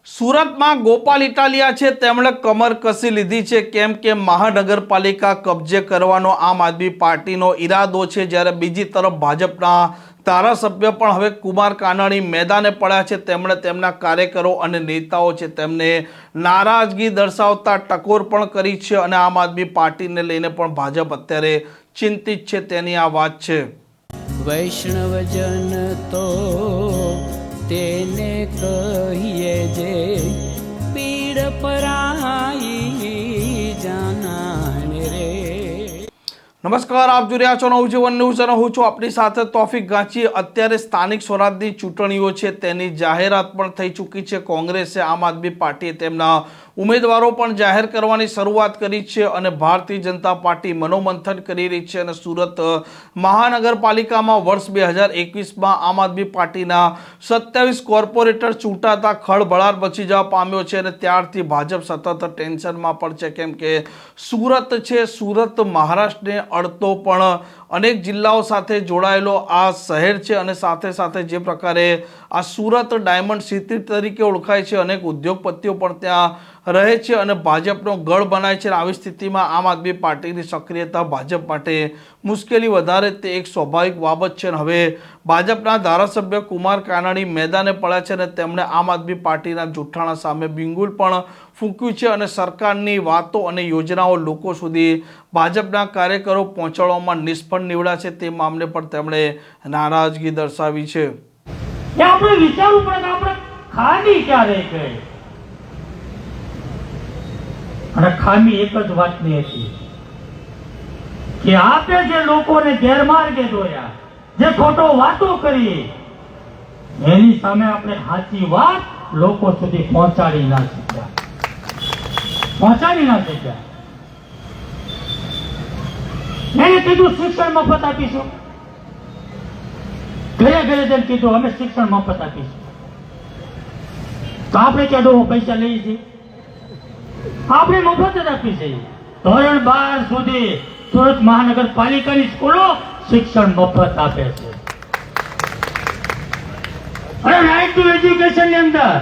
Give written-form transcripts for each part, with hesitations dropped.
સુરતમાં ગોપાલ ઇટાલિયા છે તેમણે કમર કસી લીધી છે કેમ કે મહાનગરપાલિકા કબજે કરવાનો આમ આદમી પાર્ટીનો ઈરાદો છે, જ્યારે બીજી તરફ ભાજપના ધારાસભ્ય પણ હવે કુમાર કાનાણી મેદાને પડ્યા છે। તેમણે તેમના કાર્યકરો અને નેતાઓ છે તેમને નારાજગી દર્શાવતા ટકોર પણ કરી છે અને આમ આદમી પાર્ટીને લઈને પણ ભાજપ અત્યારે ચિંતિત છે તેની આ વાત છે। વૈષ્ણવજન તો તેને કહીએ જે પીડ પરાઈ જાનાને રે। નમસ્કાર, આપ જોઈ રહ્યા છો નવજીવન ન્યૂઝ અને હું છું આપની સાથે તોફિક ગાંચી। અત્યારે સ્થાનિક સ્વરાજની ચૂંટણીઓ છે તેની જાહેરાત પણ થઈ ચૂકી છે। કોંગ્રેસે આમ આદમી પાર્ટીએ તેમના ઉમેદવારો પણ જાહેર કરવાની શરૂઆત કરી છે અને ભારતીય જનતા પાર્ટી મનોમંથન કરી રહી છે અને સુરત મહાનગરપાલિકામાં વર્ષ 2021માં આમ આદમી પાર્ટીના 27 કોર્પોરેટર ચૂંટાતા ખળભળાટ મચી જવા પામ્યો છે અને ત્યારથી ભાજપ સતત ટેન્શનમાં પણ છે કેમ કે સુરત છે, સુરત મહારાષ્ટ્રને અડતો પણ અનેક જિલ્લાઓ સાથે જોડાયેલો આ શહેર છે અને સાથે સાથે જે પ્રકારે આ સુરત ડાયમંડ સિટી તરીકે ઓળખાય છે, અનેક ઉદ્યોગપતિઓ પણ ત્યાં રહે છે અને ભાજપનો ગઢ બનાય છે। આવી સ્થિતિમાં આમ આદમી પાર્ટીની સક્રિયતા ભાજપ માટે મુશ્કેલી વધારે તે એક સ્વાભાવિક બાબત છે। હવે ભાજપના ધારાસભ્ય કુમાર કાનાણી મેદાને પડ્યા છે અને તેમણે આમ આદમી પાર્ટીના જૂઠાણા સામે બિંગુલ પણ ફૂંક્યું છે અને સરકારની વાતો અને યોજનાઓ લોકો સુધી ભાજપના કાર્યકરો પહોંચાડવામાં નિષ્ફળ નીવડ્યા છે તે મામલે પણ તેમણે નારાજગી દર્શાવી છે। આપણે વિચારવું પડે કે આપણે ખામી ક્યાં રહી ગઈ, અને ખામી એક જ વાતની હતી કે આપણે જે લોકોને ગેરમાર્ગે દોર્યા, જે ખોટો વાતો કરી, એની સામે આપણે સાચી વાત લોકો સુધી પહોંચાડી ના શક્યા। એને કીધું શિક્ષણ મફત આપીશું, ઘરે ઘરે જઈને કીધું અમે શિક્ષણ મફત આપીશું, તો આપણે ક્યાં પૈસા લઈએ છીએ? આપણે મફત જ આપી છે। ધોરણ 12 સુધી સુરત મહાનગરપાલિકાની સ્કૂલો શિક્ષણ મફત આપે છે અને રાઈટ ટુ એજ્યુકેશન ની અંદર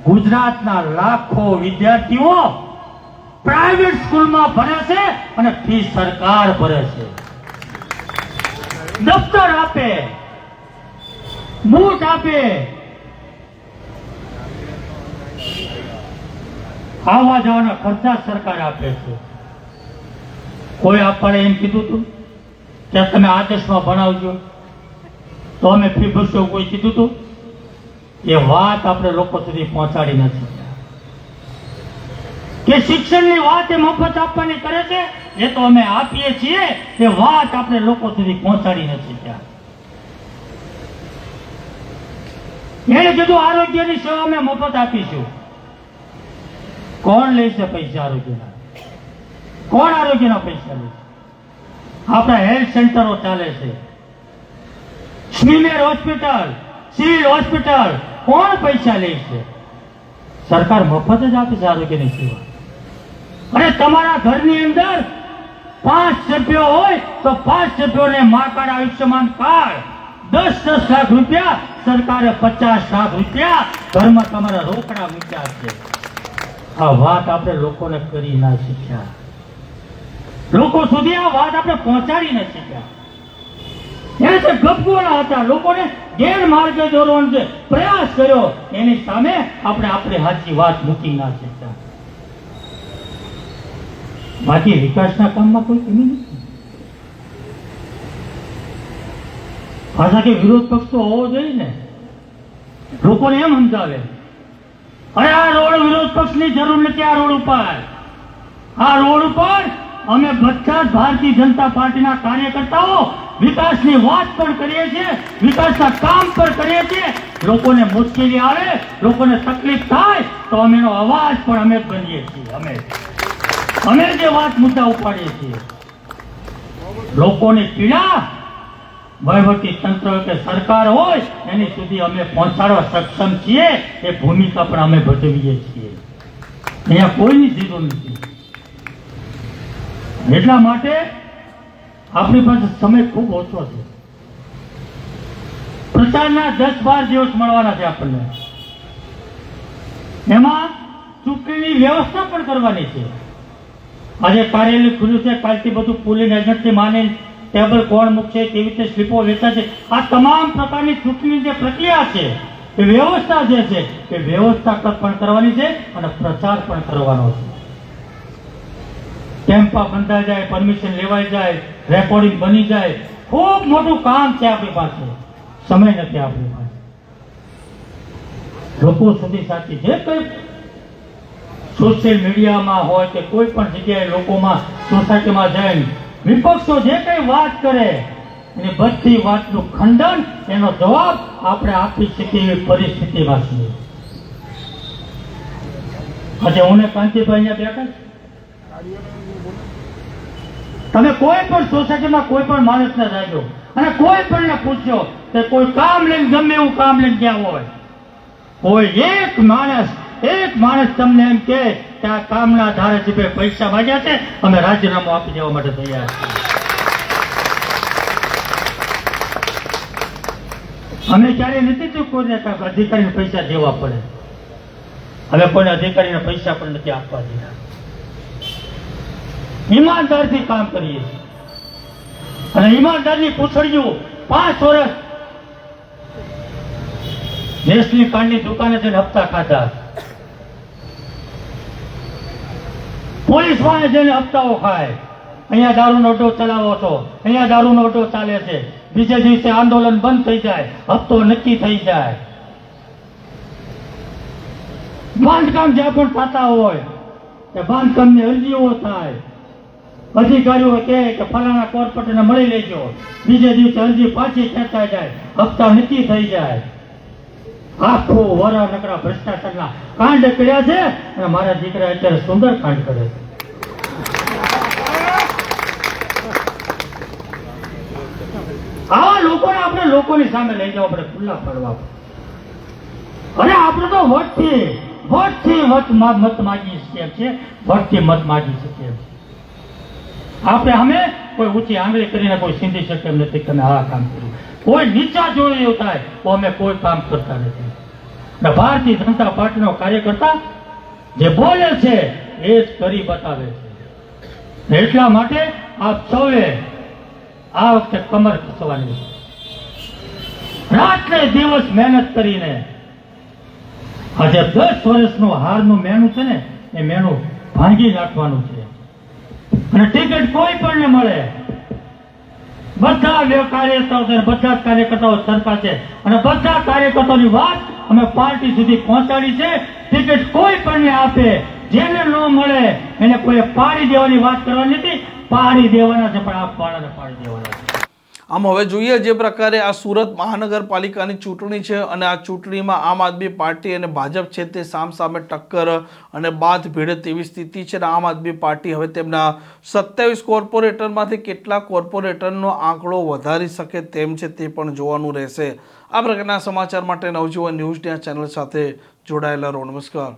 ગુજરાતના લાખો વિદ્યાર્થીઓ પ્રાઇવેટ સ્કૂલમાં ભણે છે અને ફી સરકાર ભરે છે। દફતર આપે, બૂટ આપે, આવવા જવાના ખર્ચા સરકાર આપે છે। કોઈ આપણને એમ કીધું હતું કે તમે આદેશમાં ભણાવજો તો અમે ફી ભરશો? કોઈ કીધું હતું? એ વાત આપણે લોકો સુધી પહોંચાડી નથી કે શિક્ષણની વાત એ મફત આપવાની કરે છે, એ તો અમે આપીએ છીએ, એ વાત આપણે લોકો સુધી પહોંચાડી નથી। એને કીધું આરોગ્યની સેવા અમે મફત આપીશું। કોણ લેશે પૈસા આરોગ્યના? કોણ આરોગ્યના પૈસા લેશે? આપણા હેલ્થ સેન્ટરો ચાલે છે, સ્મીમેર હોસ્પિટલ, સિવિલ હોસ્પિટલ, કોણ પૈસા લે છે? સરકાર મફત જ આપે છે આરોગ્યની સેવા। અને તમારા ઘરની અંદર 5 સભ્યો હોય તો 5 સભ્યોને મા કાર્ડ, આયુષ્યમાન કાર્ડ, 10 લાખ રૂપિયા સરકારે 50 લાખ રૂપિયા ઘરમાં તમારા રોકડા મૂક્યા છે। આ વાત આપણે લોકોને કરી ના શીખ્યા, લોકો સુધી આ વાત આપણે પહોંચાડી ના શીખ્યા। એને જે ગપગોળા હતા, લોકોને ગેરમાર્ગે દોરવાનો જે પ્રયાસ કર્યો, એની સામે આપણે આપણી સાચી વાત મૂકી ના શીખ્યા। બાકી વિકાસના કામમાં કોઈ કમી નથી। પાછા કે વિરોધ પક્ષ તો હોવો જોઈએ ને, લોકોને એમ સમજાવે અરે આ રોડ વિરોધ પક્ષની જરૂર નથી। આ રોડ ઉપર અમે બધા જ ભારતીય જનતા પાર્ટીના કાર્યકર્તાઓ વિકાસની વાત પણ કરીએ છીએ, વિકાસના કામ પણ કરીએ છીએ। લોકોને મુશ્કેલી આવે, લોકોને તકલીફ થાય તો અમે એનો અવાજ પણ અમે જ બનીએ છીએ। અમે જે વાત મુદ્દા ઉપાડીએ છીએ, લોકોની પીડા વહીવટી તંત્ર કે સરકાર હોય એની સુધી અમે પહોંચાડવા સક્ષમ છીએ। એ ભૂમિકા પણ અમે ભજવીએ છીએ, અહીંયા કોઈની જરૂર નથી। એટલા માટે આપણી પાસે સમય ખૂબ ઓછો છે। પ્રચારના 10-12 દિવસ મળવાના છે આપણને। એમાં ચૂંટણીની વ્યવસ્થા પણ કરવાની છે. આજે કાર્યાલય ખુલ્લું છે, કાલથી બધું પોલિંગ એજન્ટથી માની ટેબલ કોણ મૂકશે, કેવી રીતે સ્લીપો વેચાશે, આ તમામ પ્રકારની ચૂંટણી જે પ્રક્રિયા છે એ વ્યવસ્થા જે છે એ વ્યવસ્થા પણ કરવાની છે અને પ્રચાર પણ કરવાનો છે. કેમ્પા બંધાઈ જાય, પરમિશન લેવાઈ જાય, રેકોર્ડિંગ બની જાય, ખૂબ મોટું કામ છે આપણી પાસે. સમય નથી આપણી પાસે. લોકો સુધી સાચી જે કંઈ સોશિયલ મીડિયામાં હોય કે કોઈ પણ જગ્યાએ લોકોમાં સોસાયટીમાં જઈને વિપક્ષો જે કંઈ વાત કરે એની બધી વાતનું ખંડન, એનો જવાબ આપણે આપી શકીએ એવી પરિસ્થિતિમાં છીએ. આજે હું ને કાંતિભાઈ અહીંયા બેઠા છે. તમે કોઈ પણ સોસાયટીમાં કોઈ પણ માણસને જાજો અને કોઈ પણ પૂછ્યો કે કોઈ કામ લઈને, ગમે એવું કામ લઈને ગયા હોય, કોઈ એક માણસ તમને એમ કહે કે આ કામના ધારાસભ્ય પૈસા માંગ્યા છે, અમે રાજીનામું આપી દેવા માટે તૈયાર છીએ. અમે ક્યારેય નથી થયું કોઈને અધિકારીને પૈસા દેવા પડે. હવે કોઈને અધિકારીને પૈસા પણ નથી આપવા દીધા. ઈમાનદારથી કામ કરીએ અને ઈમાનદારની પૂછડીયું 5 વર્ષ દેશની કાંડની દુકાને જઈને હપ્તા ખાધા, પોલીસ વાળે જઈને હપ્તાઓ ખાય. અહીંયા દારૂનો અડ્ડો ચલાવો છો, અહીંયા દારૂનો અડ્ડો ચાલે છે, બીજે દિવસે આંદોલન બંધ થઈ જાય, હપ્તો નક્કી થઈ જાય. બાંધકામ જ્યાં પણ થતા હોય તે બાંધકામની અરજીઓ થાય, અધિકારીઓ કહે કે ફલાણા કોર્પોરેટરને મળી લેજો, બીજે દિવસે અરજી પાછી ખેંચાઈ જાય, હપ્તા નક્કી થઈ જાય. આખું વરા નકરા ભ્રષ્ટાચારના કાંડ કર્યા છે અને મારા દીકરા અત્યારે સુંદર કાંડ કરે છે. આવા લોકોને આપણે લોકોની સામે લઈ જવા પડે, ખુલ્લા પાડવા પડે. અને આપણે તો વોટથી મત માગી શકીએ છીએ, વોટથી મત માગી શકીએ છીએ. આપણે અમે કોઈ ઊંચી આંગળી કરીને કોઈ સીધી શકે એમ નથી કે અમે આ કામ કર્યું. કોઈ નીચા જોઈ એવું થાય તો અમે કોઈ કામ કરતા નથી. ભારતીય જનતા પાર્ટીનો કાર્યકર્તા જે બોલે છે એ જ કરી બતાવે છે. એટલા માટે આપ સૌએ આ વખતે કમર કસવાની છે. રાત્રે દિવસ મહેનત કરીને આજે 10 વર્ષનું હારનું મેનુ છે ને એ મેનુ ભાંગી નાખવાનું છે. અને ટિકિટ કોઈ પણ ને મળે, બધા કાર્યકર્તાઓ સરકાર છે અને બધા કાર્યકર્તાઓની વાત અમે પાર્ટી સુધી પહોંચાડી છે. ટિકિટ કોઈ પણ ને આપે, જેને ન મળે એને કોઈ પાડી દેવાની વાત કરવાની નથી, પાડી દેવાના છે, પણ આપવાના પાડી દેવાના છે. આમ હવે જોઈએ જે પ્રકારે આ સુરત મહાનગરપાલિકાની ચૂંટણી છે અને આ ચૂંટણીમાં આમ આદમી પાર્ટી અને ભાજપ છે તે સામસામે ટક્કર અને બાદ ભીડે તેવી સ્થિતિ છે. આમ આદમી પાર્ટી હવે તેમના 27 કોર્પોરેટરમાંથી કેટલા કોર્પોરેટરનો આંકડો વધારી શકે તેમ છે તે પણ જોવાનું રહેશે. આ પ્રકારના સમાચાર માટે નવજીવન ન્યૂઝની આ ચેનલ સાથે જોડાયેલા રહો. નમસ્કાર.